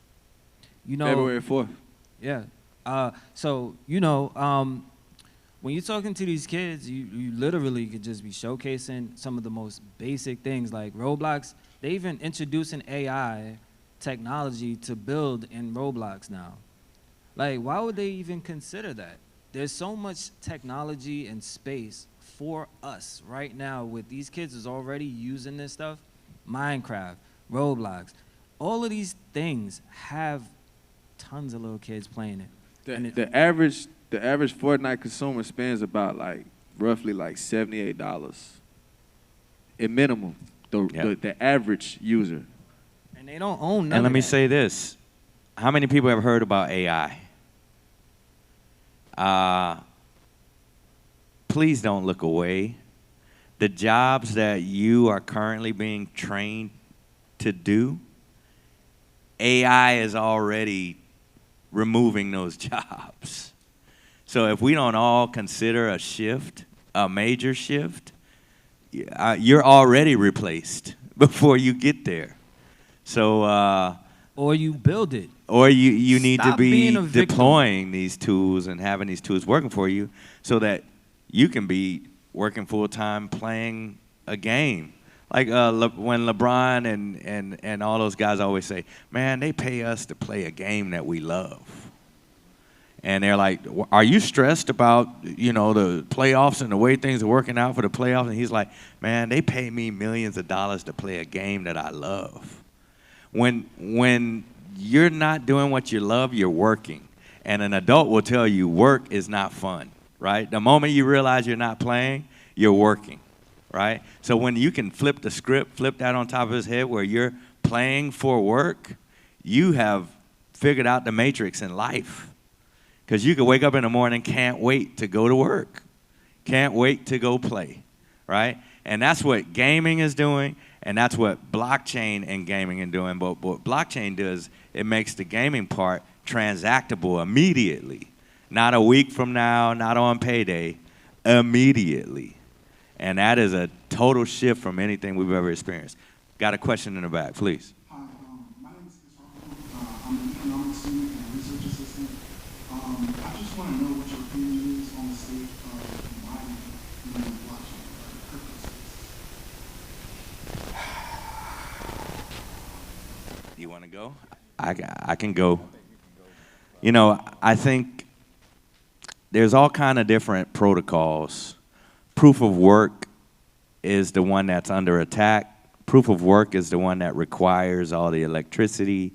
You know, February 4th. Yeah. So, you know, when you're talking to these kids, you literally could just be showcasing some of the most basic things like Roblox. They even introducing AI technology to build in Roblox now. Like, why would they even consider that? There's so much technology and space for us right now with these kids is already using this stuff. Minecraft, Roblox, all of these things have tons of little kids playing it. The average Fortnite consumer spends about roughly $78 in minimum. The average user. And they don't own none And let of me that. say this. How many people have heard about AI? Please don't look away. The jobs that you are currently being trained to do, AI is already removing those jobs. So if we don't all consider a shift, a major shift, you're already replaced before you get there. So, Or you build it. or you need to Stop be being a victim. deploying these tools and having these tools working for you so that you can be working full time playing a game. Like when LeBron and all those guys always say, man, they pay us to play a game that we love. And they're like, are you stressed about, the playoffs and the way things are working out for the playoffs? And he's like, man, they pay me millions of dollars to play a game that I love. When you're not doing what you love, you're working. And an adult will tell you work is not fun, right? The moment you realize you're not playing, you're working, right? So when you can flip the script, flip that on top of his head where you're playing for work, you have figured out the matrix in life. Because you can wake up in the morning, can't wait to go to work. Can't wait to go play, right? And that's what gaming is doing, and that's what blockchain and gaming are doing. But what blockchain does, it makes the gaming part transactable immediately. Not a week from now, not on payday, immediately. And that is a total shift from anything we've ever experienced. Got a question in the back, please. Hi, my name is Israel. I'm an economics student and a research assistant. I just want to know what your opinion is on the state of mining in the blockchain or the crypto space. You want to go? I can go. I think there's all kind of different protocols. Proof of work is the one that's under attack. Proof of work is the one that requires all the electricity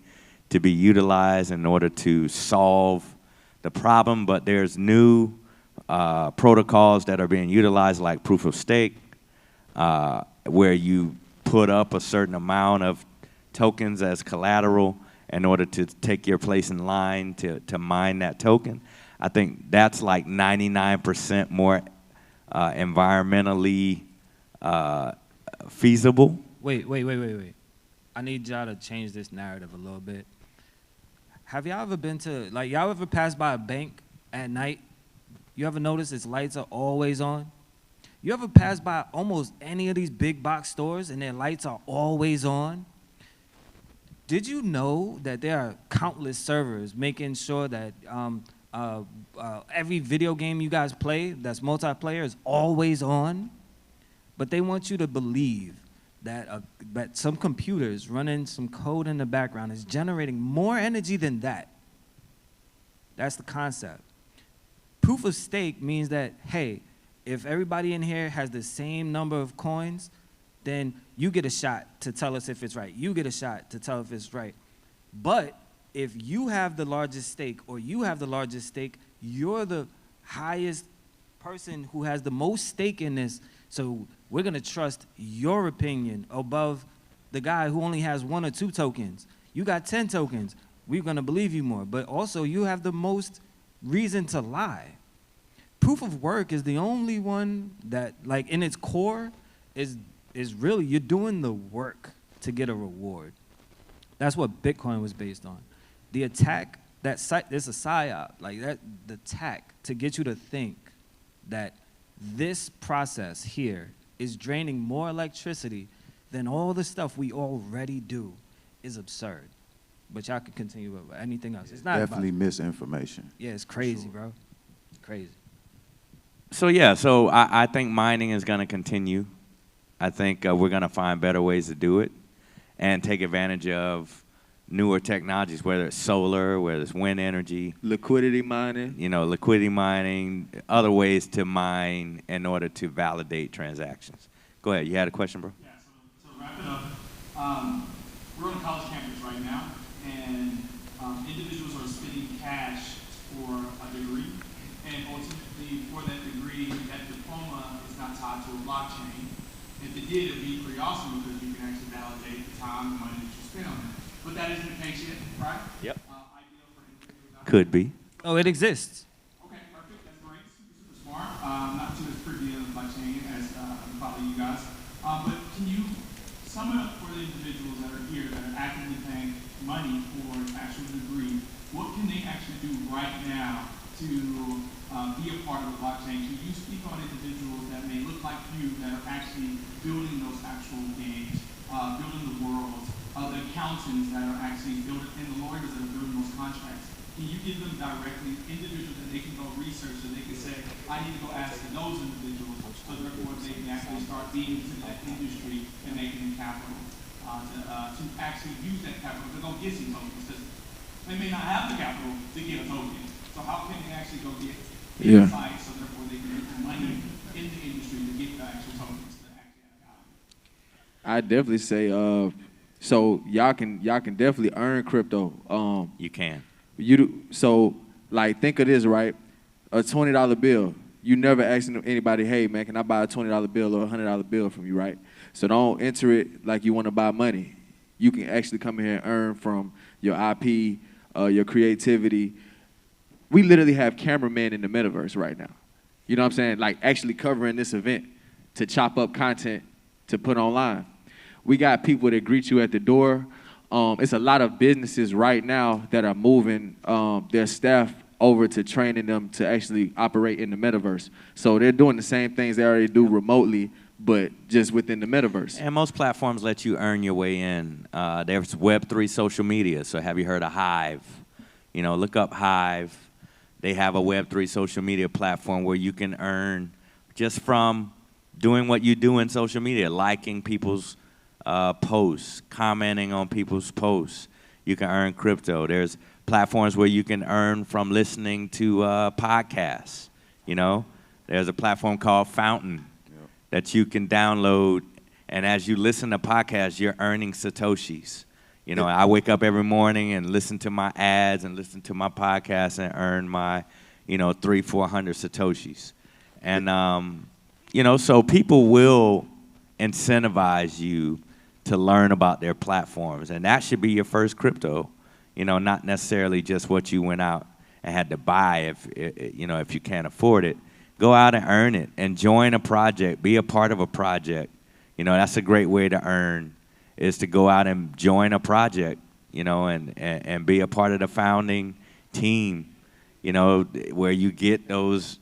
to be utilized in order to solve the problem. But there's new protocols that are being utilized, like proof of stake, where you put up a certain amount of tokens as collateral in order to take your place in line to mine that token. I think that's like 99% more environmentally feasible. Wait. I need y'all to change this narrative a little bit. Have y'all ever been to, y'all ever passed by a bank at night? You ever notice its lights are always on? You ever pass by almost any of these big box stores and their lights are always on? Did you know that there are countless servers making sure that every video game you guys play that's multiplayer is always on? But they want you to believe that some computers running some code in the background is generating more energy than that. That's the concept. Proof of stake means that, hey, if everybody in here has the same number of coins, then you get a shot to tell us if it's right. You get a shot to tell if it's right. But if you have the largest stake or you have the largest stake, you're the highest person who has the most stake in this. So we're going to trust your opinion above the guy who only has 1 or 2 tokens. You got 10 tokens. We're going to believe you more. But also, you have the most reason to lie. Proof of work is the only one that, in its core, is really you're doing the work to get a reward. That's what Bitcoin was based on. The attack, there's a psyop, the attack to get you to think that this process here is draining more electricity than all the stuff we already do is absurd. But y'all can continue with anything else. It's not Definitely misinformation. Yeah, it's crazy, bro. It's crazy. So I think mining is going to continue. I think we're going to find better ways to do it and take advantage of newer technologies, whether it's solar, whether it's wind energy. Liquidity mining. Liquidity mining, other ways to mine in order to validate transactions. Go ahead. You had a question, bro? Yeah, so wrap it up. We're on a college campus right now, and individuals are spending cash for tied to a blockchain. If it did, it'd be pretty awesome because you can actually validate the time and money that you spend on it. But that isn't the case yet, right? Yep. Ideal for individuals out Could be. Oh, it exists. Okay, perfect. That's great. Super, super smart. Not too as privy to the blockchain as probably you guys. But can you sum it up for the individuals that are here that are actively paying money for an actual degree? What can they actually do right now to be a part of the blockchain? Can you speak on individuals that may look like you that are actually building those actual games, building the world, the accountants that are actually building, and the lawyers that are building those contracts? Can you give them directly individuals that they can go research, so they can say, I need to go ask those individuals, so therefore they can actually start being into that industry and making capital to actually use that capital to go get some tokens, because they may not have the capital to get a token. So how can they actually go get insights, so therefore they can get the money in the industry to get the actual tokens to actually have value? I definitely say, so y'all can definitely earn crypto. You can. So like think of this, right? A $20 bill. You never asking anybody, hey man, can I buy a $20 bill or a $100 bill from you, right? So don't enter it like you want to buy money. You can actually come here and earn from your IP, your creativity. We literally have cameramen in the metaverse right now. You know what I'm saying? Like actually covering this event to chop up content to put online. We got people that greet you at the door. It's a lot of businesses right now that are moving their staff over to training them to actually operate in the metaverse. So they're doing the same things they already do remotely, but just within the metaverse. And most platforms let you earn your way in. There's Web3 social media. So have you heard of Hive? You know, look up Hive. They have a Web3 social media platform where you can earn just from doing what you do in social media, liking people's posts, commenting on people's posts. You can earn crypto. There's platforms where you can earn from listening to podcasts. You know, there's a platform called Fountain that you can download, and as you listen to podcasts, you're earning Satoshis. You know, I wake up every morning and listen to my ads and listen to my podcast and earn my, 300-400 Satoshis. And, so people will incentivize you to learn about their platforms. And that should be your first crypto, not necessarily just what you went out and had to buy if you can't afford it. Go out and earn it and join a project, be a part of a project. That's a great way to earn, is to go out and join a project, and be a part of the founding team, where you get those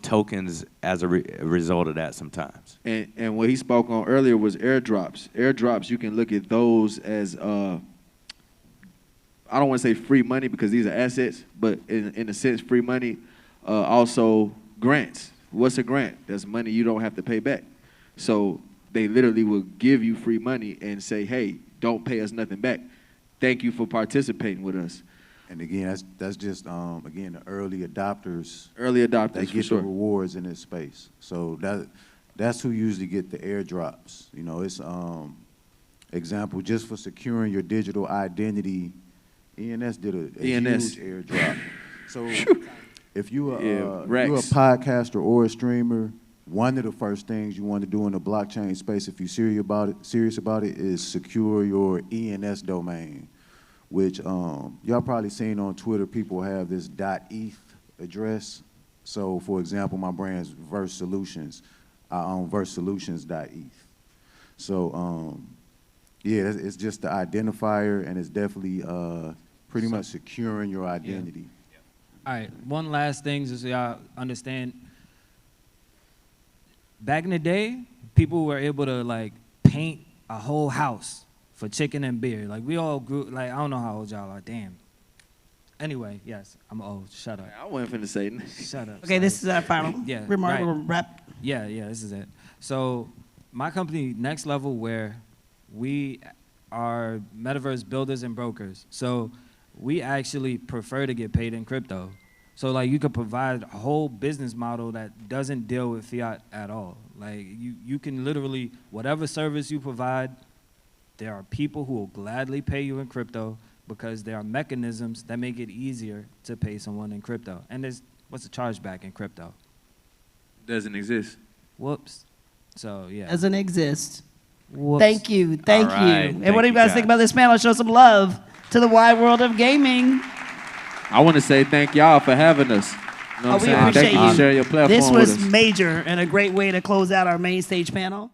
tokens as a result of that sometimes. And what he spoke on earlier was airdrops. Airdrops, you can look at those as, I don't want to say free money because these are assets, but in a sense, free money. Also, grants. What's a grant? That's money you don't have to pay back. So they literally will give you free money and say, hey, don't pay us nothing back. Thank you for participating with us. And again, that's just again the early adopters. Early adopters, they for get sure. the rewards in this space. So that's who usually get the airdrops. It's example just for securing your digital identity. ENS did a huge airdrop. So if you are a podcaster or a streamer, one of the first things you want to do in the blockchain space, if you're serious about it, is secure your ENS domain, which y'all probably seen on Twitter. People have this .eth address. So, for example, my brand's Verse Solutions. I own versesolutions.eth. So, yeah, it's just the identifier, and it's definitely pretty much securing your identity. Yeah. All right, one last thing, just so y'all understand. Back in the day, people were able to paint a whole house for chicken and beer. We all grew, I don't know how old y'all are, damn. Anyway, yes, I'm old, shut up. I wasn't finna say Shut up. Okay, this is our final remark. Right. We'll wrap. Yeah, this is it. So my company, Next Level, where we are metaverse builders and brokers. So we actually prefer to get paid in crypto. So you could provide a whole business model that doesn't deal with fiat at all. You can literally, whatever service you provide, there are people who will gladly pay you in crypto because there are mechanisms that make it easier to pay someone in crypto. And what's a chargeback in crypto? Doesn't exist. Whoops. So yeah. Doesn't exist. Whoops. Thank you. Thank All right. you. And Thank what do you you, guys think guys. about this panel? Show some love to the wide world of gaming. I want to say thank y'all for having us. You know what I'm We saying? appreciate Thank you you. for sharing your platform This with was us. major and a great way to close out our main stage panel.